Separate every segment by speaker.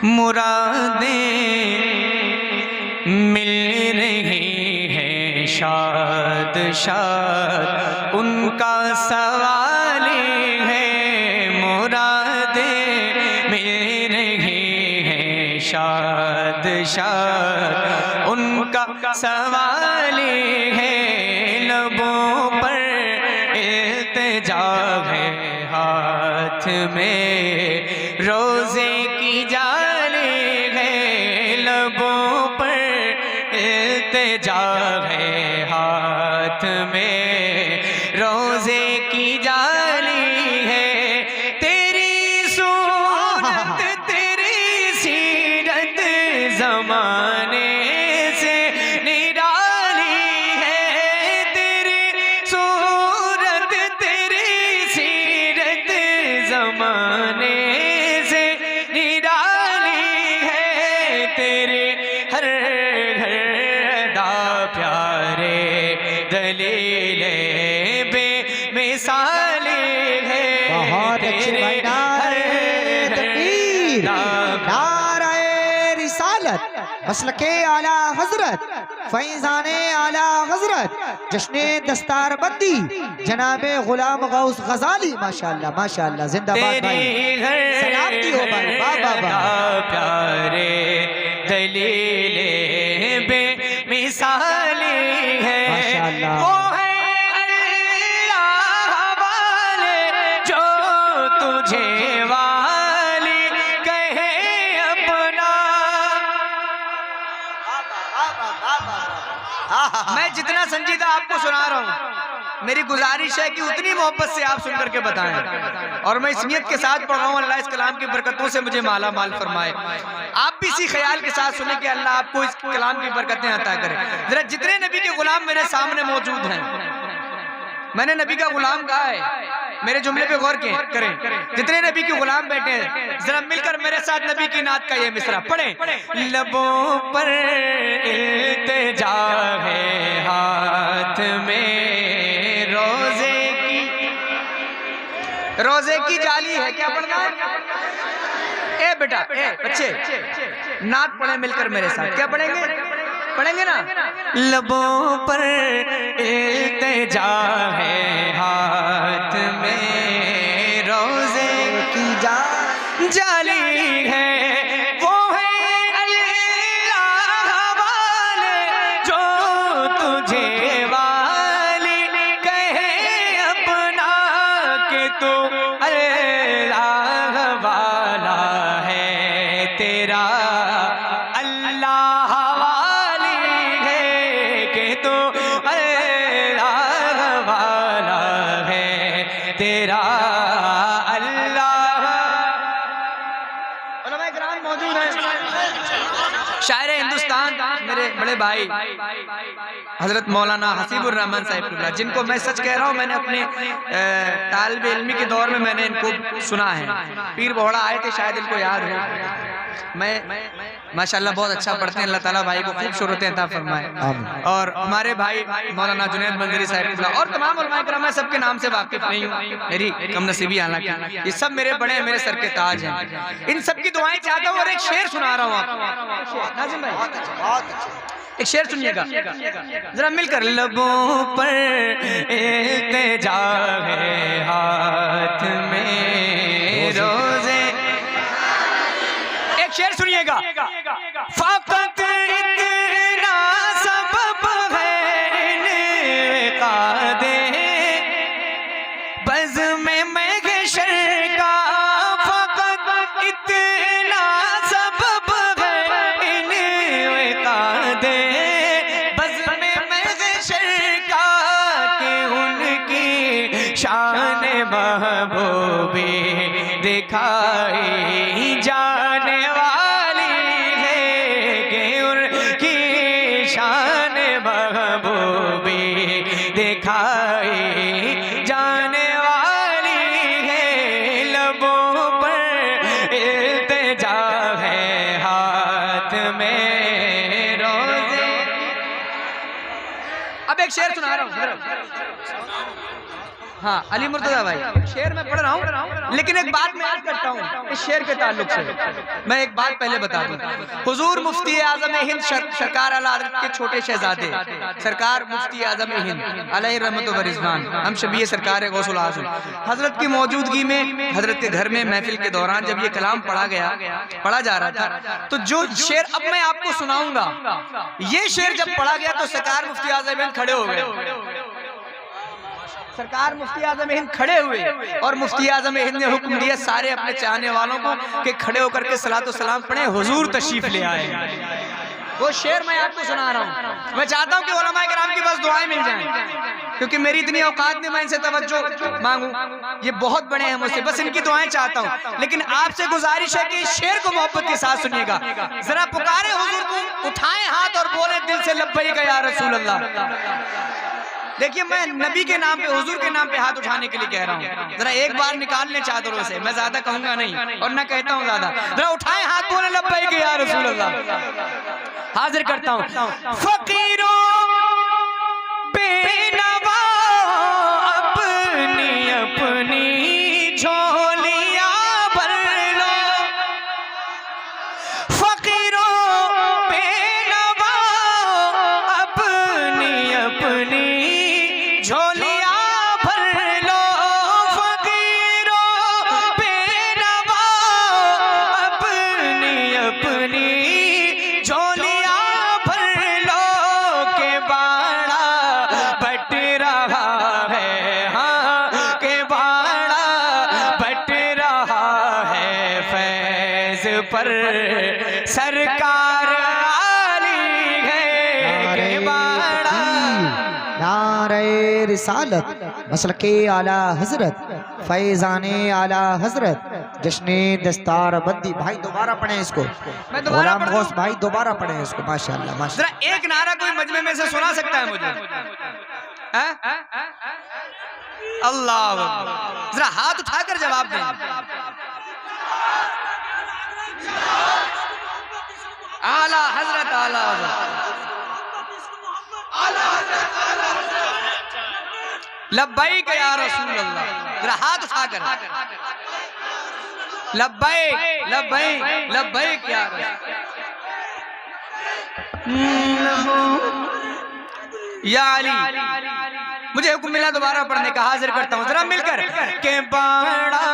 Speaker 1: मुरादें मिल रही हैं शाद शाद उनका सवाल है। मुरादें मिल रही हैं शाद शाद उनका सवाल है। लबों पर इल्तिजा है, हाथ में रोजे की जाली है। लबों पर इल्तिजा है, हाथ में रोजे की जाली है। तेरी सूरत तेरी सीरत ज़माने से निराली है। तेरी सूरत तेरी सीरत ज़माने से निराली है। तेरे हर घर दा प्यारे दलीले बेमिसाल है।
Speaker 2: बहुत अच्छे भाई, नारे तकबीर, नारे रिसालत, मसलके आला हजरत, फैजाने आला हजरत, जश्ने दस्तार बंदी जनाबे गुलाम गौस गजाली। माशाअल्लाह माशाअल्लाह, जिंदाबाद भाई, सलामती हो भाई, वाह वाह वाह।
Speaker 1: प्यारे दलीले बेमिसाल है।
Speaker 2: माशाअल्लाह।
Speaker 1: वो है अल्लाह वाले जो तुझे वाली कहे अपना। मैं जितना संजीदा आपको सुना रहा हूँ, मेरी गुजारिश है कि उतनी मोहब्बत से आप सुन करके बताएं। और मैं इस नियत के साथ पढ़ रहा हूँ, अल्लाह इस कलाम की बरकतों से मुझे माला माल फरमाए। आप भी इसी ख्याल के साथ सुने कि अल्लाह आपको इस कलाम की बरकतें अता करे। जरा जितने नबी के गुलाम मेरे सामने मौजूद हैं, मैंने नबी का गुलाम कहा है, मेरे जुमले पे गौर करें। जितने नबी के गुलाम बैठे हैं, जरा मिलकर मेरे साथ नबी की नात का ये मिसरा पढ़ें। लबों पर इल्तिजा है, हाथ में रोजे की जाली है। क्या पढ़ना है? ए बेटा, ए बच्चे, नात पढ़े मिलकर मेरे साथ। क्या पढ़ेंगे? पढ़ेंगे ना? लबों पर इल्तिजा है, हाथ में रोजे की जाली है। वो है अल्लाह वाले जो तुझे वाली कहे अपना, के तू अल्लाह वाला है। तेरा अल्लाह वाली है कि तू अल्लाह वाला है। तेरा अल्लाह। उलमा इकराम मौजूद हैं, शायर हिंदुस्तान मेरे बड़े भाई हजरत मौलाना हसीबुर रहमान साहिब, जिनको मैं सच कह रहा हूँ, मैंने अपने तालिब इल्मी के दौर में मैंने इनको सुना है। पीर बोहड़ा आए थे, शायद इनको याद है। मैं माशाल्लाह बहुत अच्छा पढ़ते हैं, अल्लाह ताला भाई को खूब शोहरत अता फरमाए। और हमारे भाई मौलाना जुनैद मंजरी साहिब और तमाम उलमा इकराम, मैं सबके नाम से वाकिफ नहीं हूँ, मेरी कम नसीबी, हालांकि ये सब मेरे बड़े हैं, मेरे सर के ताज हैं। इन सब की दुआएं चाहता हूँ और एक शेर सुना रहा हूँ आपको। नाज़िम भाई एक शेर सुनिएगा जरा मिलकर। लबों पर इल्तिजा है, हाथ में रोजे। एक शेर सुनिएगा। फ़क़त इतना सबब है इनक़ादे बज़्म महशर का। फ़क़त इतना सबब है इनक़ादे बज़्म महशर का कि उनकी शान महबूबी दिखाई जाने वाली है। कि उनकी शान महबूबी दिखाई जाने वाली है। लबों पर इल्तिजा है, हाथ में रोजे। अब एक शेर सुना रहा हूँ। हाँ अली मुर्तजा भाई, शेर मैं पढ़ रहा हूँ, लेकिन एक बात मैं याद करता हूँ इस शेर के ताल्लुक से। मैं एक बात पहले बता दूं, हुजूर मुफ्ती आजम हिंद सरकार आला हज़रत के छोटे शहजादे सरकार मुफ्ती आजम हिंद अलैहि रहमत व रिज़वान, हम शबीह सरकार गौसुल आज़म हजरत की मौजूदगी में, हजरत के घर में महफिल के दौरान जब ये कलाम पढ़ा जा रहा था, तो जो शेर अब मैं आपको सुनाऊंगा, ये शेर जब पढ़ा गया तो सरकार मुफ्ती आजम हिंद खड़े हो गए। सरकार मुफ्ती आजम हिंद खड़े हुए और मुफ्ती आजम हिंद ने हुक्म दिया सारे अपने चाहने वालों को कि खड़े होकर के सलातो सलाम पढ़े, हुजूर तशरीफ ले आए। वो शेर मैं आपको सुना रहा हूँ। मैं चाहता हूँ कि उलमाए किराम की बस दुआएं मिल जाएं, क्योंकि मेरी इतनी औकात नहीं मैं इनसे तवज्जो मांगू, ये बहुत बड़े हैं मुझसे, बस इनकी दुआएं चाहता हूँ। लेकिन आपसे गुजारिश है कि इस शेर को मोहब्बत के साथ सुनिएगा। जरा पुकारे हुजूर को, उठाएं हाथ और बोले दिल से लब्बैक या रसूल अल्लाह। देखिए मैं नबी के नाम पे, हुजूर के नाम पे हाथ उठाने के लिए कह रहा हूँ, जरा एक बार निकाल लें चादरों से, मैं ज्यादा कहूंगा नहीं और ना कहता हूँ ज्यादा, जरा उठाएं हाथ, बोले लब्बैक या रसूल अल्लाह। हाजिर करता हूँ फकीरों बेनवा अपनी अपनी झोलियां भर लो, फकीरों बेनवा अपनी अपनी झोलियां भर लो, फकीरों बेनवा अपनी अपनी झोलियां भर लो, के बाड़ा बट रहा है, हाँ के बाड़ा बट रहा है फैज पर सरकार आली है, के बाड़ा
Speaker 2: नारे रिसालत मसलके आला हजरत फैजाने आला हजरत जश्ने दस्तार बंदी। भाई दोबारा पढ़े इसको, गुलाम गौस भाई दोबारा पढ़े इसको, माशाल्लाह माशाल्लाह।
Speaker 1: जरा एक नारा कोई मजमे में से सुना सकता है मुझे? अल्लाह, जरा हाथ उठाकर जवाब दें। आला हजरत, आला लब्बैक या रसूल अल्लाह, जरा हाथ उठाकर लब्बैक लब्बैक लब्बैक या या अली। मुझे हुक्म मिला दोबारा पढ़ने का, हाजिर करता हूँ जरा मिलकर। के बाड़ा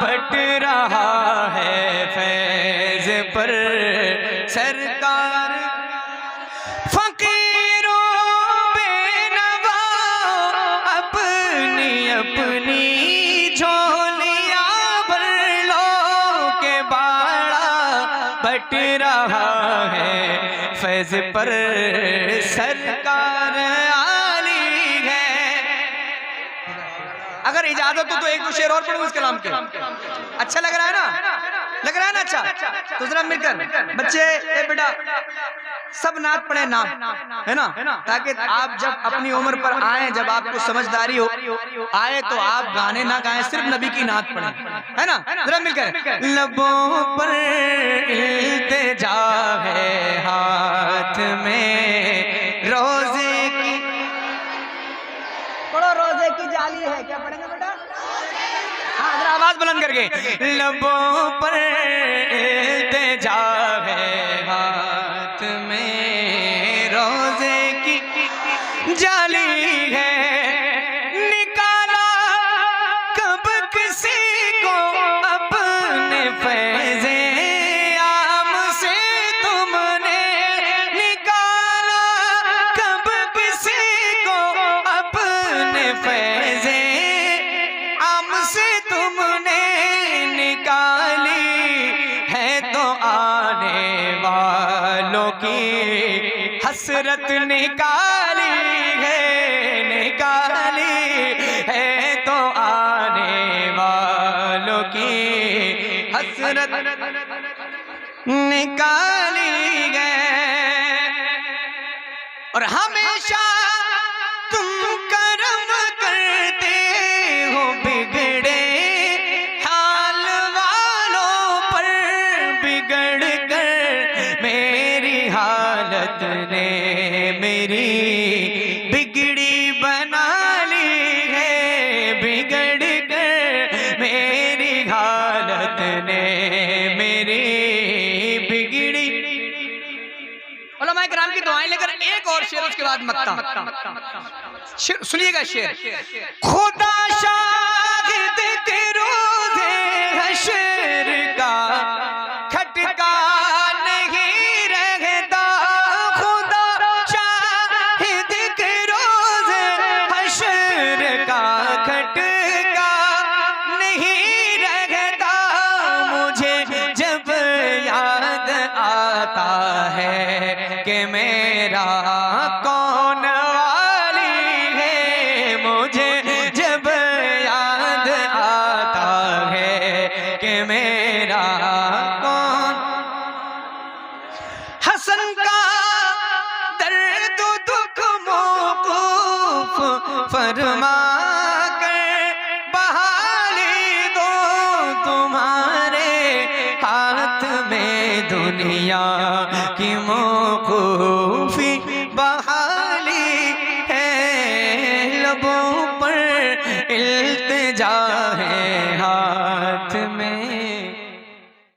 Speaker 1: बट रहा है फैज पर सरकार, फकीरों बेनवा अपनी अपनी झोलियां भर लो, के बाड़ा बट रहा है फैज पर सरकार आली है। अगर इजाजत हो तो एक दो शेर और पढ़ूं इस कलाम के, अच्छा लग रहा है ना? लग रहा है ना? अच्छा तो जरा मिलकर बच्चे, ए बेटा सब नात पढ़े नात, है ना, ताकि आप जब अपनी उम्र पर आए, जब आपको समझदारी हो आए, तो आप गाने ना गाएं, सिर्फ नबी की नात पढ़ें, है ना? जरा मिलकर। लबों पर इल्तिजा है, हाथ में रोजे की, पढ़ो रोजे की जाली है, क्या पढ़ेंगे बेटा? हाँ जरा आवाज बुलंद करके। लबों पर इल्तिजा है, हाथ में रोजे की जाली है, निकाला कब किसी को अपने फैज़े आम से तुमने, निकाला कब किसी को अपने फैज़े आम से तुमने, निकाली है तो आने वालों की हसरत निकाली है, निकाली है तो आने वालों की हसरत निकाली है। और हमेशा तुम करम करते हो बिगड़े हाल वालों पर, बिगड़ कर मेरी हालत ने मेरी बिगड़ी बना ली है, की दुआएं लेकर एक और शेर, उसके बाद मक्ता। सुनिएगा शेर। खुदा शाहिद के रोज़े हश्र का खटका नहीं रहता, खुदा शाहिद के रोज़े हश्र का खटका नहीं रहता, मुझे जब याद आता है कि मेरा कौन वाली है, मुझे जब याद आता है कि मेरा कौन। हसन का दर्द दुख मौकूफ फरमा कर बहाली दो, तुम्हारे हाथ में दुनिया की मौकूफी बहाली है, लबों पर इल्तिजा है